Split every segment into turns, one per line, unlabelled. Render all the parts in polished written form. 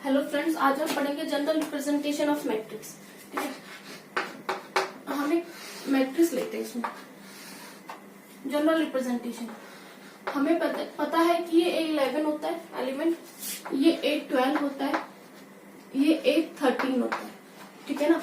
Hello friends, आज हम पढ़ेंगे जनरल रिप्रेजेंटेशन ऑफ मैट्रिक्स। ठीक है, हम एक मैट्रिक्स लेते हैं। इसमें जनरल रिप्रेजेंटेशन हमें पता है कि ये A11 होता है एलिमेंट, ये A12 होता है, ये A13 होता है। ठीक है ना,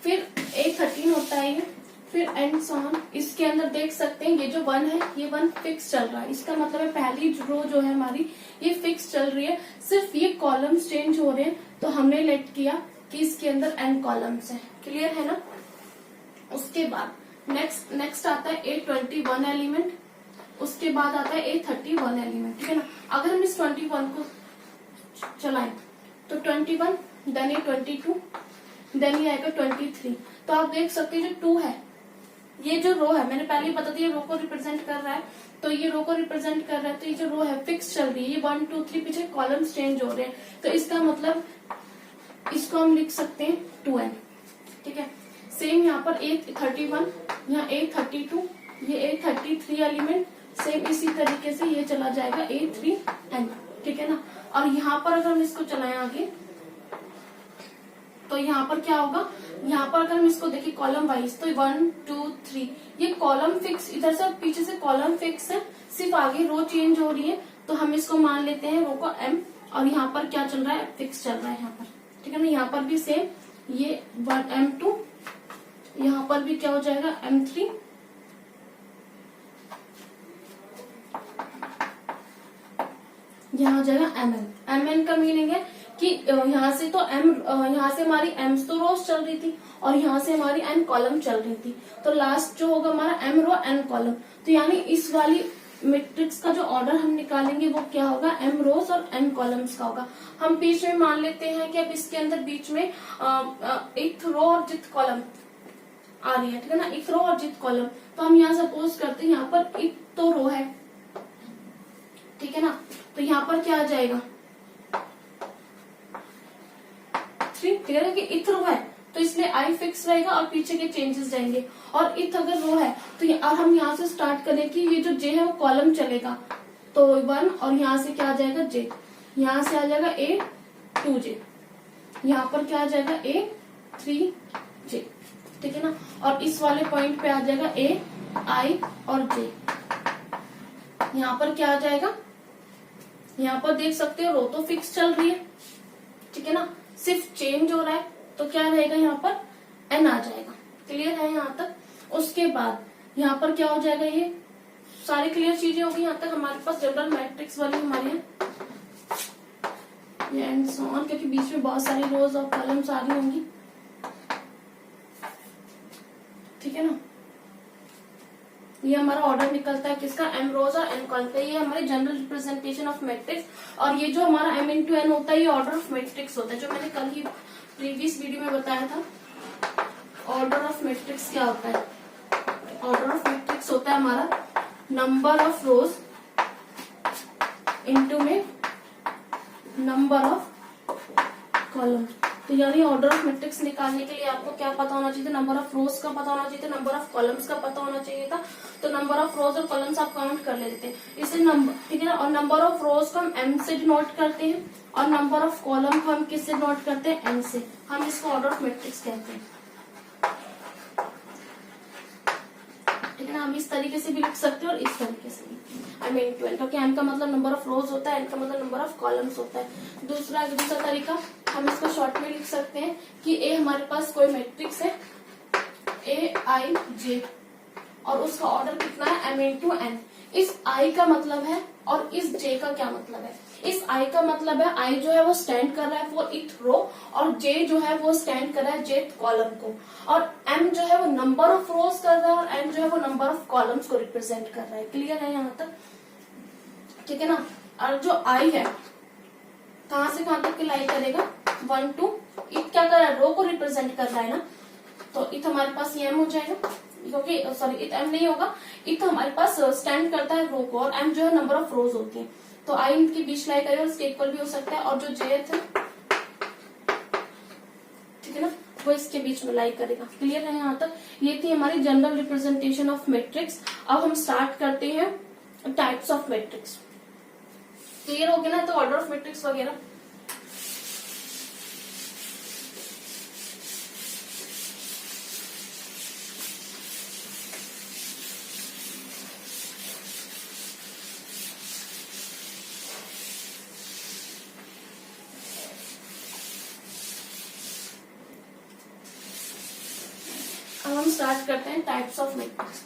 फिर A13 होता है ये, फिर एंड सो ऑन। इसके अंदर देख सकते हैं ये जो 1 है, ये 1 फिक्स चल रहा है। इसका मतलब है पहली रो जो है हमारी ये फिक्स चल रही है, सिर्फ ये कॉलम्स चेंज हो रहे हैं। तो हमने लेट किया कि इसके अंदर n कॉलम्स है। क्लियर है ना। उसके बाद नेक्स्ट आता है A21 एलिमेंट, उसके बाद आता है A31 एलिमेंट। ठीक है ना, अगर हम इस 21 को चलाएं तो 21, देन A22, देन ये आएगा 23। तो आप देख सकते हैं जो 2 है, ये जो रो है, मैंने पहले ही बता दिया रो को रिप्रेजेंट कर रहा है, तो ये रो को रिप्रेजेंट कर रहा है। तो ये जो रो है फिक्स चल रही है, ये 1 2 3 पीछे कॉलम्स चेंज हो रहे हैं। तो इसका मतलब इसको हम लिख सकते हैं 2n। ठीक है, सेम यहाँ पर A31, यहाँ A32, ये A33 एलिमेंट, सेम इसी तरीके से ये चला जाएगा A3n। ठीक है ना, और यहाँ पर अगर हम इसको चलाएं आगे तो यहाँ पर क्या होगा, यहाँ पर अगर हम इसको देखें कॉलम वाइज तो 1 2 3 ये कॉलम फिक्स, इधर से पीछे से कॉलम फिक्स है, सिर्फ आगे रो चेंज हो रही है। तो हम इसको मान लेते हैं रो को m, और यहाँ पर क्या चल रहा है, फिक्स चल रहा है यहाँ पर। ठीक है ना, यहाँ पर भी सेम ये 1 m2, यहाँ पर भी क्या हो जाएगा m3, यहाँ हो जाएगा mn का मीनिंग है कि यहाँ से तो यहाँ से हमारी एम्स तो रोज चल रही थी और यहाँ से हमारी n कॉलम चल रही थी। तो लास्ट जो होगा हमारा m रो n कॉलम। तो यानी इस वाली मैट्रिक्स का जो ऑर्डर हम निकालेंगे वो क्या होगा, m रोज और n कॉलम्स का होगा। हम बीच में मान लेते हैं कि अब इसके अंदर बीच में एक रो और जित कॉलम आ रही है। ठीक है ना, एक रो और जित कॉलम। तो हम यहाँ सपोज करते हैं यहाँ पर एक तो रो है। ठीक है ना, तो यहाँ पर क्या आ जाएगा 3। ठीक है ना, कि इथ रो है तो इसलिए आई फिक्स रहेगा और पीछे के चेंजेस जाएंगे। और इथ अगर रो है तो अब हम यहाँ से स्टार्ट करें कि ये जो जे है वो कॉलम चलेगा, तो 1 और यहाँ से क्या आ जाएगा जे, यहाँ से आ जाएगा A2J, यहाँ पर क्या आ जाएगा A3J। ठीक है ना, और इस वाले पॉइंट पे आ जाएगा A I और J। यहाँ पर क्या आ जाएगा, यहाँ पर देख सकते हो रो तो फिक्स चल रही है। ठीक है ना, सिर्फ चेंज हो रहा है, तो क्या रहेगा यहाँ पर n आ जाएगा। क्लियर है यहाँ तक। उसके बाद यहाँ पर क्या हो जाएगा, ये सारी क्लियर चीजें होगी यहाँ तक हमारे पास जनरल मैट्रिक्स वाली हमारी है ये एंड सो ऑन, क्योंकि बीच में बहुत सारी रोज और कॉलम्स आ रही होंगी। ठीक है ना, ये हमारा ऑर्डर निकलता है किसका, m रोज और n कॉलम का। ये हमारी जनरल रिप्रेजेंटेशन ऑफ मैट्रिक्स। और ये जो हमारा m इंटू n होता है ये ऑर्डर ऑफ मैट्रिक्स होता है, जो मैंने कल ही प्रीवियस वीडियो में बताया था। ऑर्डर ऑफ मैट्रिक्स क्या होता है, ऑर्डर ऑफ मैट्रिक्स होता है हमारा नंबर ऑफ रोज इंटू में नंबर ऑफ कॉलम। तो यानी ऑर्डर ऑफ मैट्रिक्स निकालने के लिए आपको क्या पता होना चाहिए था, नंबर ऑफ रोज का पता होना चाहिए था, नंबर ऑफ कॉलम्स का पता होना चाहिए था। तो नंबर ऑफ रोज और कॉलम्स आप काउंट कर लेते थे इसे नंबर। ठीक है ना, और नंबर ऑफ रोज को हम m से डिनोट करते हैं और नंबर ऑफ कॉलम को हम किससे डिनोट करते हैं, n से। हम इसको ऑर्डर ऑफ मैट्रिक्स कहते हैं। ठीक है ना, हम इस तरीके से भी लिख सकते हैं और इस तरीके से भी। क्योंकि m का मतलब नंबर ऑफ रोज होता है, n का मतलब नंबर ऑफ कॉलम्स होता है। दूसरा तरीका हम इसको शॉर्ट में लिख सकते हैं कि A हमारे पास कोई मैट्रिक्स है AIJ और उसका ऑर्डर कितना है m इंटू n। इस I का मतलब है और इस J का क्या मतलब है। इस I का मतलब है I जो है वो स्टैंड कर रहा है वो इथ रो, और J जो है वो स्टैंड कर रहा है जेथ कॉलम को, और M जो है वो नंबर ऑफ रोज कर रहा है और N जो है वो नंबर ऑफ कॉलम्स को रिप्रेजेंट कर रहा है। क्लियर है यहाँ तक। ठीक है ना, और जो I है कहाँ से कहाँ तक की लाई करेगा, 1 2, इथ क्या कर रहा है, रो को रिप्रेजेंट कर रहा है ना, तो इथ हमारे पास ये m हो जाएगा, क्योंकि सॉरी इथ m नहीं होगा, इथ हमारे पास स्टैंड करता है रो को और m जो है नंबर ऑफ रोज होती है। तो i इनके बीच लाई करेगा, इसके इक्वल भी हो सकता है, और जो j है ठीक है ना वो इसके बीच में लाई करेगा। क्लियर है यहाँ तक। ये थी हमारी जनरल रिप्रेजेंटेशन ऑफ मैट्रिक्स। अब हम स्टार्ट करते हैं टाइप्स ऑफ मैट्रिक्स। क्लियर हो गया ना, तो ऑर्डर ऑफ मैट्रिक्स वगैरह स्टार्ट करते हैं types of matrix.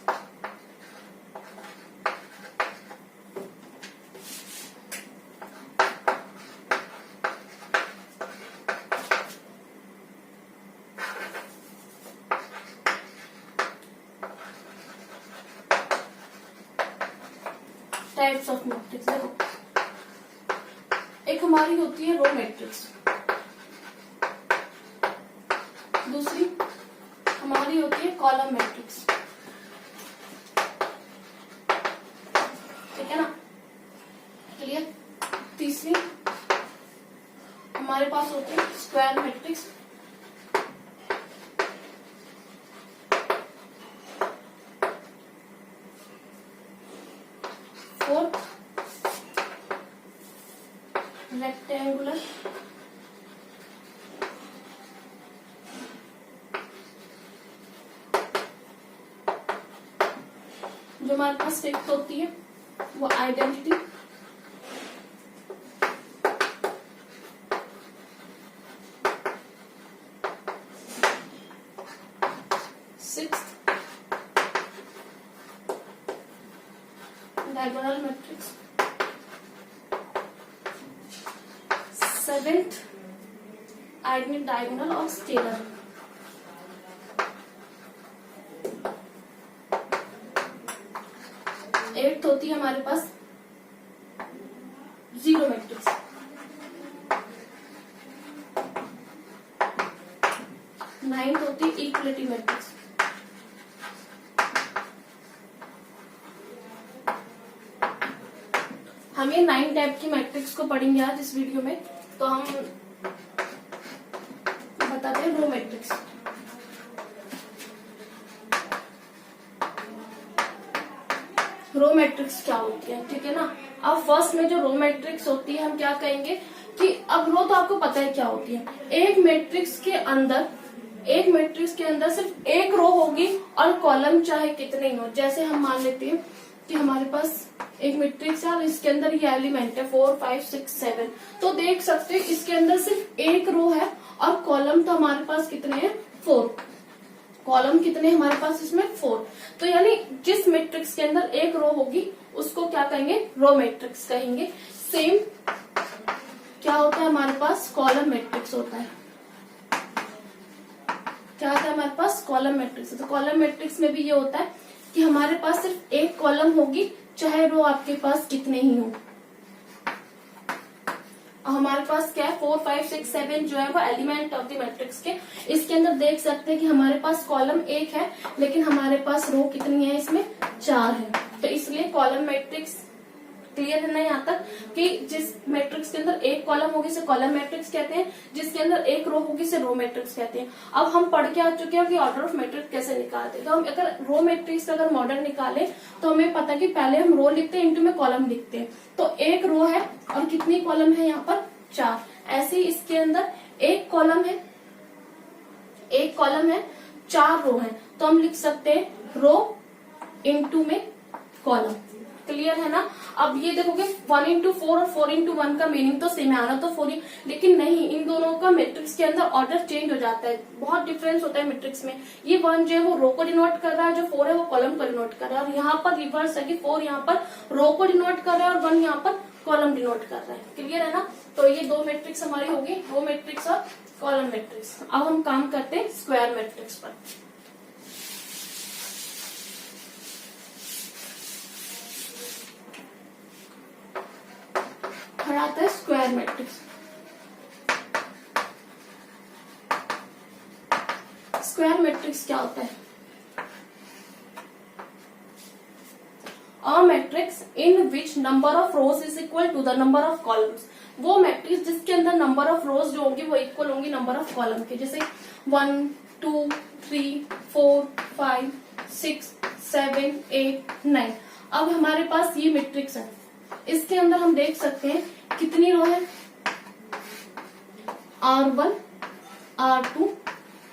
Types of matrix देखो, एक हमारी होती है रो मैट्रिक्स, दूसरी हमारी होती है कॉलम मैट्रिक्स, ठीक है ना, क्लियर। तीसरी हमारे पास होती है स्क्वायर मैट्रिक्स, फोर्थ रेक्टेंगुलर, जो हमारे पास फिफ्थ होती है वो identity, sixth diagonal matrix, seventh diagonal और स्केलर, एट्थ होती है हमारे पास जीरो मैट्रिक्स, नाइन्थ होती है इक्वलिटी मैट्रिक्स, हम ये 9 टाइप की मैट्रिक्स को पढ़ेंगे आज इस वीडियो में। तो हम बताते हैं रो मैट्रिक्स। रो मैट्रिक्स क्या होती है, ठीक है ना। अब फर्स्ट में जो रो मैट्रिक्स होती है हम क्या कहेंगे कि अब रो तो आपको पता है क्या होती है, एक मैट्रिक्स के अंदर सिर्फ एक रो होगी और कॉलम चाहे कितने ही हो। जैसे हम मान लेते हैं कि हमारे पास एक मैट्रिक्स है और इसके अंदर ये एलिमेंट है 4 5 6 7, तो देख सकते हैं इसके अंदर सिर्फ एक रो है और कॉलम तो हमारे पास कितने हैं 4। कॉलम कितने हमारे पास इसमें 4। तो यानी जिस मैट्रिक्स के अंदर एक रो होगी उसको क्या कहेंगे, रो मैट्रिक्स कहेंगे। सेम क्या होता है हमारे पास, कॉलम मैट्रिक्स होता है। क्या होता है हमारे पास, कॉलम मैट्रिक्स। तो कॉलम मैट्रिक्स में भी ये होता है कि हमारे पास सिर्फ एक कॉलम होगी चाहे रो आपके पास कितने ही हो। हमारे पास क्या है 4 5 6 7 जो है वो एलिमेंट ऑफ द मैट्रिक्स के। इसके अंदर देख सकते हैं कि हमारे पास कॉलम एक है लेकिन हमारे पास रो कितनी है, इसमें 4 है। तो इसलिए कॉलम मैट्रिक्स क्लियर है ना यहाँ तक कि जिस मैट्रिक्स के अंदर एक कॉलम होगी उसे कॉलम मैट्रिक्स कहते हैं, जिसके अंदर एक रो होगी उसे रो मैट्रिक्स कहते हैं। अब हम पढ़ के आ चुके हैं कि ऑर्डर ऑफ मैट्रिक्स कैसे निकालते हैं। तो हम अगर रो मैट्रिक्स का अगर मॉडल निकाले तो हमें पता है कि पहले हम रो लिखते हैं, इंटू में कॉलम लिखते हैं। तो एक रो है और कितनी कॉलम है यहाँ पर, 4। ऐसे ही इसके अंदर एक कॉलम है 4 रो है, तो हम लिख सकते हैं रो इंटू में कॉलम। क्लियर है ना। अब ये देखोगे 1 इंटू 4 और 4 इंटू 1 का मीनिंग तो सेम है, आना तो 4, लेकिन नहीं, इन दोनों का मैट्रिक्स के अंदर ऑर्डर चेंज हो जाता है, बहुत डिफरेंस होता है मैट्रिक्स में। ये 1 जो है वो रो को डिनोट कर रहा है, जो 4 है वो कॉलम को डिनोट कर रहा है। और यहाँ पर रिवर्स है कि 4 यहाँ पर रो को डिनोट कर रहा है और 1 यहाँ पर कॉलम डिनोट कर रहा है। क्लियर है ना। तो ये दो मैट्रिक्स हमारी होगी, रो मैट्रिक्स और कॉलम मैट्रिक्स। अब हम काम करते हैं स्क्वायर मैट्रिक्स पर। आता है स्क्वायर मैट्रिक्स। स्क्वायर मैट्रिक्स क्या होता है, a matrix in which number of rows is equal to the number of columns. वो मैट्रिक्स जिसके अंदर नंबर ऑफ रोज जो होंगी वो इक्वल होंगी नंबर ऑफ कॉलम के। जैसे 1 2 3 4 5 6 7 8 9। अब हमारे पास ये मैट्रिक्स है, इसके अंदर हम देख सकते हैं कितनी रो है, R1 R2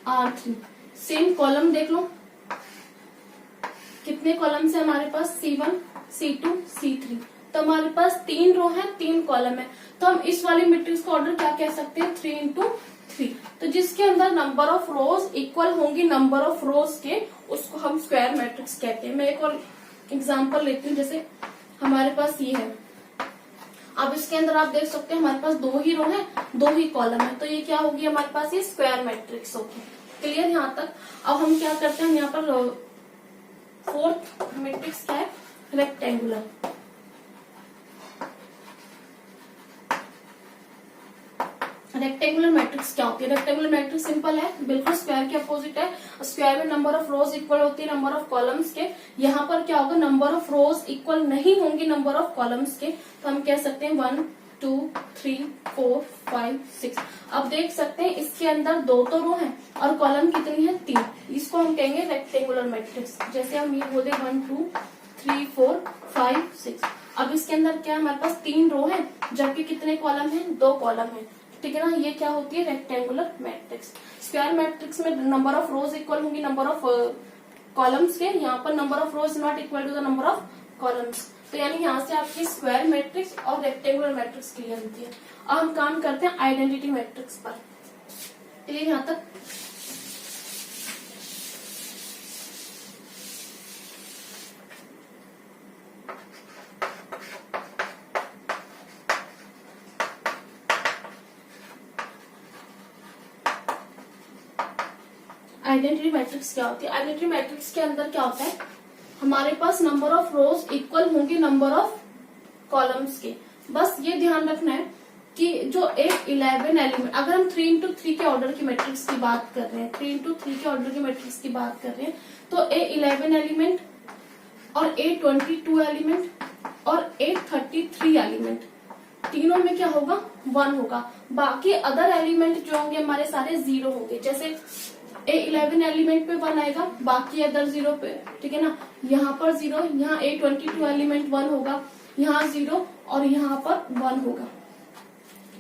R3। Same column देख लो, कितने कॉलम से हमारे पास C1 C2 C3। तो हमारे पास 3 रो है 3 कॉलम है, तो हम इस वाली मैट्रिक्स का ऑर्डर क्या कह सकते हैं, 3 इंटू 3। तो जिसके अंदर नंबर ऑफ रोज इक्वल होंगी नंबर ऑफ रोज के, उसको हम स्क्वायर मैट्रिक्स कहते हैं। मैं एक और एग्जांपल लेती हूँ, जैसे हमारे पास ये है। अब इसके अंदर आप देख सकते हैं हमारे पास 2 ही रो है, 2 ही कॉलम है, तो ये क्या होगी हमारे पास, ये स्क्वायर मैट्रिक्स होगी। क्लियर यहाँ तक। अब हम क्या करते हैं, यहाँ पर फोर्थ मैट्रिक्स क्या है, रेक्टेंगुलर। रेक्टेंगुलर मैट्रिक्स क्या होती है? रेक्टेंगुलर मैट्रिक्स सिंपल है, बिल्कुल स्क्वायर के अपोजिट है। स्क्वायर में नंबर ऑफ रोज इक्वल होती है नंबर ऑफ कॉलम्स के। यहाँ पर क्या होगा, नंबर ऑफ रोज इक्वल नहीं होंगी नंबर ऑफ कॉलम्स के, तो हम कह सकते हैं 1 2 3 4 5 6। अब देख सकते हैं इसके अंदर 2 तो रो है और कॉलम कितनी है, 3। इसको हम कहेंगे रेक्टेंगुलर मैट्रिक्स। जैसे हम ये बोले 1 2 3 4 5 6। अब इसके अंदर क्या हमारे पास 3 रो है, जबकि कितने कॉलम है, 2 कॉलम है, ठीक है ना। ये क्या होती है, रेक्टेंगुलर मैट्रिक्स। स्क्वायर मैट्रिक्स में नंबर ऑफ रोज इक्वल होंगी नंबर ऑफ कॉलम्स के, यहाँ पर number of rows not equal to the number of columns. तो यानी यहाँ से आपकी स्क्वायर मैट्रिक्स और रेक्टेंगुलर मैट्रिक्स क्लियर होती है। अब हम काम करते हैं आइडेंटिटी मैट्रिक्स पर। क्लियर यहाँ तक। आइडेंटिटी मैट्रिक्स क्या होती है? आइडेंटिटी मैट्रिक्स के अंदर क्या होता है, हमारे पास नंबर ऑफ रोज इक्वल होंगे नंबर ऑफ कॉलम्स के। बस ये ध्यान रखना है कि जो एक 11 एलिमेंट, अगर हम 3 into 3 के ऑर्डर की मैट्रिक्स की बात कर रहे हैं, 3 into 3 के ऑर्डर की मैट्रिक्स की बात कर रहे हैं, तो A11 एलिमेंट और A22 एलिमेंट और A33 एलिमेंट, तीनों में क्या होगा, 1 होगा। बाकी अदर एलिमेंट जो होंगे हमारे सारे 0 होंगे। जैसे A11 एलिमेंट पे 1 आएगा, बाकी अदर 0 पे, ठीक है ना। यहाँ पर 0, यहाँ A22 एलिमेंट 1 होगा, यहाँ 0 और यहाँ पर 1 होगा।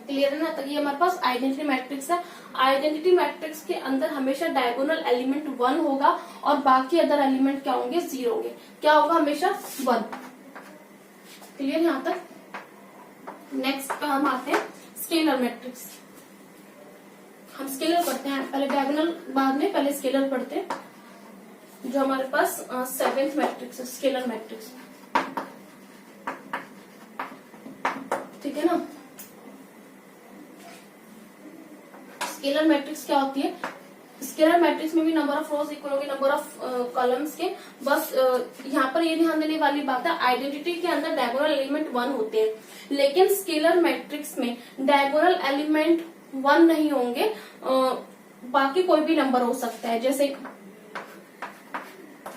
क्लियर है ना। तो ये हमारे पास आइडेंटिटी मैट्रिक्स है। आइडेंटिटी मैट्रिक्स के अंदर हमेशा डायगोनल एलिमेंट 1 होगा और बाकी अदर एलिमेंट क्या होंगे, 0 होंगे। क्या होगा, हमेशा 1। क्लियर यहाँ तक। नेक्स्ट पे हम आते हैं स्केलर मैट्रिक्स। हम स्केलर पढ़ते हैं, पहले डायगोनल बाद में, पहले स्केलर पढ़ते हैं। जो हमारे पास 7th मैट्रिक्स है, स्केलर मैट्रिक्स, ठीक है ना। स्केलर मैट्रिक्स क्या होती है, स्केलर मैट्रिक्स में भी नंबर ऑफ रोज इक्वल होगी नंबर ऑफ कॉलम्स के। बस यहाँ पर ये ध्यान देने वाली बात है, आइडेंटिटी के अंदर डायगोनल एलिमेंट 1 होते हैं, लेकिन स्केलर मैट्रिक्स में डायगोनल एलिमेंट 1 नहीं होंगे, बाकी कोई भी नंबर हो सकता है। जैसे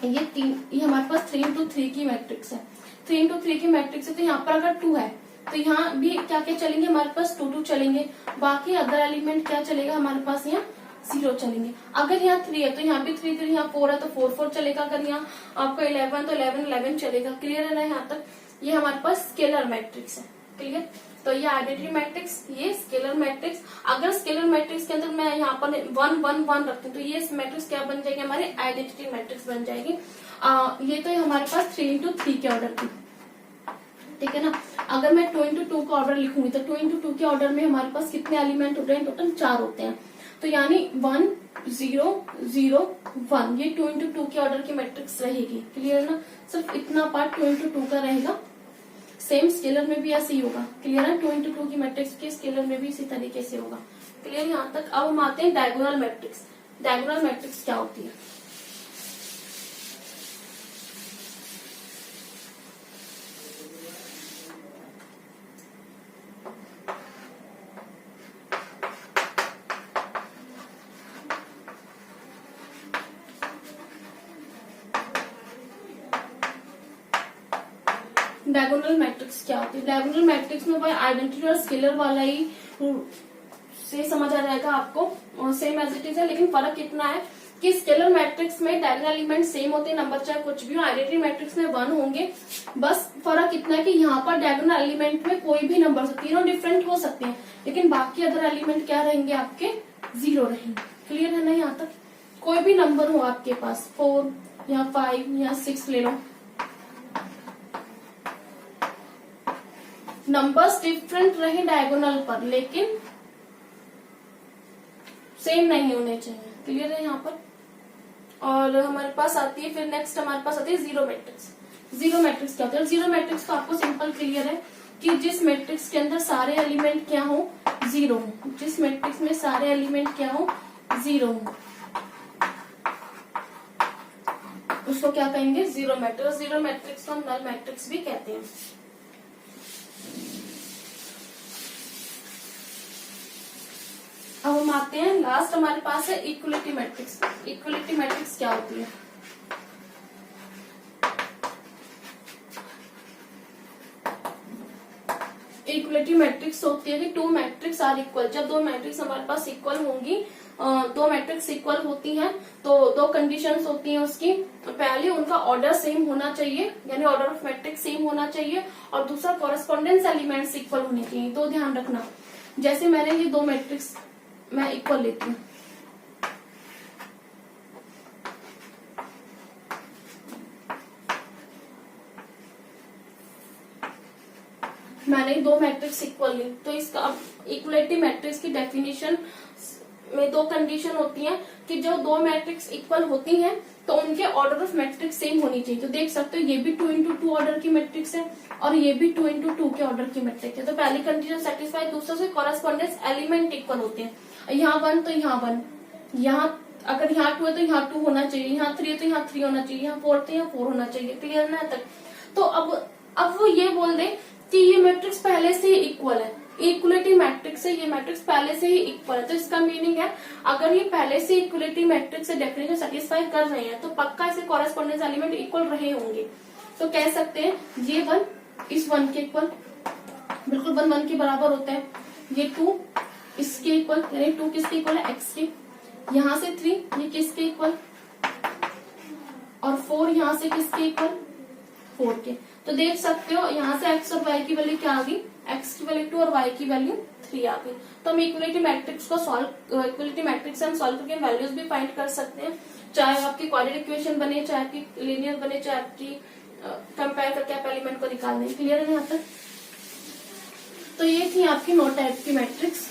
ये हमारे पास 3 into 3 की मैट्रिक्स है, 3 into 3 की मैट्रिक्स है, तो यहाँ पर अगर 2 है तो यहाँ भी क्या क्या चलेंगे, हमारे पास 2 2 चलेंगे। बाकी अदर एलिमेंट क्या चलेगा, हमारे पास यहाँ 0 चलेंगे। अगर यहाँ 3 है तो यहाँ भी 3 3, यहाँ 4 है तो 4 4 चलेगा। अगर यहाँ आपका 11 तो 11 11 चलेगा। क्लियर है ना यहाँ तक। ये हमारे पास स्केलर मैट्रिक्स है। क्लियर। तो ये आइडेंटिटी मैट्रिक्स, ये स्केलर मैट्रिक्स। अगर स्केलर मैट्रिक्स के अंदर मैं यहाँ पर 1 1 1 रखती हूँ तो ये मैट्रिक्स क्या बन जाएगी, हमारी आइडेंटिटी मैट्रिक्स बन जाएगी। ये तो हमारे पास 3 into 3 के ऑर्डर की, ठीक है ना। अगर मैं 2 into 2 का ऑर्डर लिखूंगी तो 2 into 2 के ऑर्डर में हमारे पास कितने एलिमेंट होते हैं, टोटल 4 होते हैं। तो यानी 1 0 0 1, ये 2 into 2 के ऑर्डर की मैट्रिक्स रहेगी। क्लियर है ना। सिर्फ इतना पार्ट 2 into 2 का रहेगा। सेम स्केलर में भी ऐसे ही होगा। क्लियर है। 2 into 2 की मैट्रिक्स के स्केलर में भी इसी तरीके से होगा। क्लियर यहाँ तक। अब हम आते हैं डायगोनल मैट्रिक्स। डायगोनल मैट्रिक्स क्या होती है? डायगोनल मैट्रिक्स क्या होती है? डायगोनल मैट्रिक्स में भाई आइडेंटिटी और स्केलर वाला ही से समझ आ जाएगा आपको, सेम एज इट इज है, लेकिन फर्क इतना है कि स्केलर मैट्रिक्स में डायगोनल एलिमेंट सेम होते हैं, नंबर चाहे कुछ भी हो। आइडेंटिटी मैट्रिक्स में 1 होंगे। बस फर्क इतना है कि यहाँ पर डायगोनल एलिमेंट में कोई भी नंबर, तीनों डिफरेंट हो सकते हैं, लेकिन बाकी अदर एलिमेंट क्या रहेंगे, आपके 0 रहेंगे। क्लियर है ना यहाँ तक। कोई भी नंबर हो आपके पास, 4 या 5 या 6 ले लो, नंबर्स डिफरेंट रहे डायगोनल पर, लेकिन सेम नहीं होने चाहिए। क्लियर है यहाँ पर। और हमारे पास आती है फिर नेक्स्ट हमारे पास आती है जीरो मैट्रिक्स। जीरो मैट्रिक्स क्या होता है? जीरो मैट्रिक्स तो आपको सिंपल क्लियर है कि जिस मैट्रिक्स के अंदर सारे एलिमेंट क्या हो, जीरो हो। जिस मैट्रिक्स में सारे एलिमेंट क्या हो, जीरो हो, उसको क्या कहेंगे? Zero matrix. जीरो मैट्रिक्स को हम नल मैट्रिक्स भी कहते हैं। अब हम आते हैं लास्ट हमारे पास है इक्वलिटी मैट्रिक्स। इक्वलिटी मैट्रिक्स क्या होती है? इक्वलिटी मैट्रिक्स होती है कि टू मैट्रिक्स आर इक्वल। जब दो मैट्रिक्स हमारे पास इक्वल होंगी, दो मैट्रिक्स इक्वल होती हैं तो दो कंडीशंस होती हैं उसकी। पहले उनका ऑर्डर सेम होना चाहिए, यानी ऑर्डर ऑफ मैट्रिक्स सेम होना चाहिए, और दूसरा कॉरेस्पॉन्डेंस एलिमेंट्स इक्वल होने चाहिए। तो ध्यान रखना, जैसे मैंने ये दो मैट्रिक्स मैं इक्वल लेती हूँ, मैंने दो मैट्रिक्स इक्वल ली, तो इसका अब इक्वलिटी मैट्रिक्स की डेफिनेशन में दो कंडीशन होती हैं कि जो दो मैट्रिक्स इक्वल होती हैं तो उनके ऑर्डर ऑफ मैट्रिक्स सेम होनी चाहिए। तो देख सकते हो ये भी 2x2 ऑर्डर की मैट्रिक्स है और ये भी 2x2 के ऑर्डर की मैट्रिक्स है। तो पहली कंडीशन सेटिस्फाई, दूसरे से कॉरेस्पॉन्डेंस एलिमेंट इक्वल होते हैं। यहाँ 1 तो यहाँ 1, यहाँ अगर यहाँ 2 है तो यहाँ 2 होना चाहिए, यहाँ 3 है तो यहाँ 3 होना चाहिए, यहाँ 4 तो यहाँ 4 होना चाहिए। क्लियर ना तक? तो अब वो ये बोल दे कि ये मैट्रिक्स पहले से ही इक्वल है, इक्वलिटी मैट्रिक्स है, ये मैट्रिक्स पहले से ही इक्वल है। तो इसका मीनिंग है अगर ये पहले से इक्वलिटी मैट्रिक्स से डेफिनेशन सेटिस्फाई कर रहे हैं तो पक्का इसे कॉरेस्पॉन्डेंस एलिमेंट इक्वल रहे होंगे। तो कह सकते हैं ये 1 इस 1 के इक्वल, बिल्कुल 1 1 के बराबर होता है। ये 2 इसके इक्वल, यानी 2 किसके इक्वल है? x के। यहाँ से 3 ये किसके इक्वल, और 4 यहाँ से किसके इक्वल? 4 के। तो देख सकते हो यहाँ से x और y की वैल्यू क्या आ गई? x की वैल्यू 2 और y की वैल्यू 3 आ गई। तो हम इक्वलिटी मैट्रिक्स को इक्वलिटी मैट्रिक्स से हम सॉल्व करके वैल्यूज भी फाइंड कर सकते हैं, चाहे आपकी क्वाड्रेटिक इक्वेशन बने, चाहे आपकी लीनियर बने, चाहे आपकी कंपेयर करके आप एलिमेंट को निकालने। क्लियर है यहाँ तक? तो ये थी आपकी 9 टाइप की मैट्रिक्स,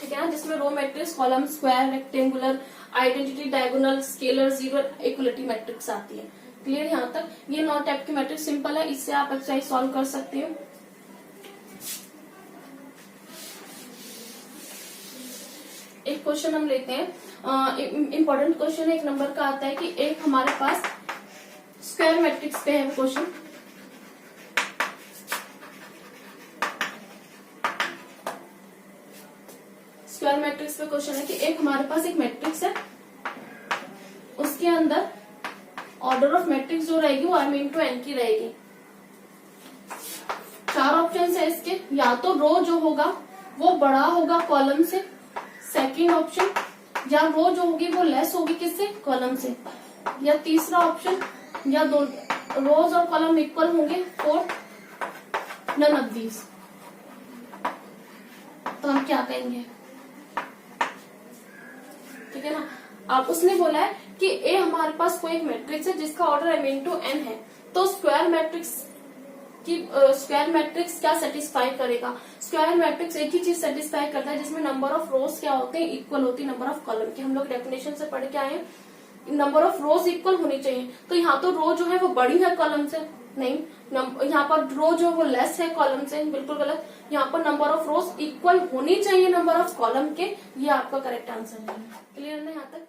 ठीक है ना, जिसमें row matrix, column, square, rectangular, identity, diagonal, scalar, zero, equality matrix आती है। क्लियर यहाँ तक? ये 9 टाइप की मैट्रिक्स सिंपल है, इससे आप एक्सरसाइज सॉल्व कर सकते हो। एक क्वेश्चन हम लेते हैं, इंपॉर्टेंट क्वेश्चन है, 1 नंबर का आता है कि एक हमारे पास स्क्वायर मैट्रिक्स पे है क्वेश्चन। स्क्वायर मैट्रिक्स पे क्वेश्चन है कि एक हमारे पास एक मैट्रिक्स है, उसके अंदर ऑर्डर ऑफ मैट्रिक्स जो रहेगी वो m into n की रहेगी। 4 ऑप्शन है इसके, या तो रो जो होगा वो बड़ा होगा कॉलम से, सेकंड ऑप्शन, या रो जो होगी वो लेस होगी किससे? कॉलम से, या तीसरा ऑप्शन, या दो रोज और कॉलम इक्वल होंगे, फोर्थ नन ऑफ दीज। तो हम क्या कहेंगे? ठीक है ना। अब उसने बोला है कि ए हमारे पास कोई एक मैट्रिक्स है जिसका ऑर्डर m into n है, तो स्क्वायर मैट्रिक्स क्या सेटिस्फाई करेगा? स्क्वायर मैट्रिक्स एक ही चीज सेटिस्फाई करता है जिसमें नंबर ऑफ रोज क्या होते हैं? इक्वल होती है नंबर ऑफ कॉलम के। हम लोग डेफिनेशन से पढ़ के आए, नंबर ऑफ रोज इक्वल होनी चाहिए। तो यहाँ तो रो जो है वो बड़ी है कॉलम से, नहीं, यहाँ पर रो जो वो लेस है कॉलम से, बिल्कुल गलत। यहाँ पर नंबर ऑफ रोज इक्वल होनी चाहिए नंबर ऑफ कॉलम के, ये आपका करेक्ट आंसर है। क्लियर है यहाँ तक?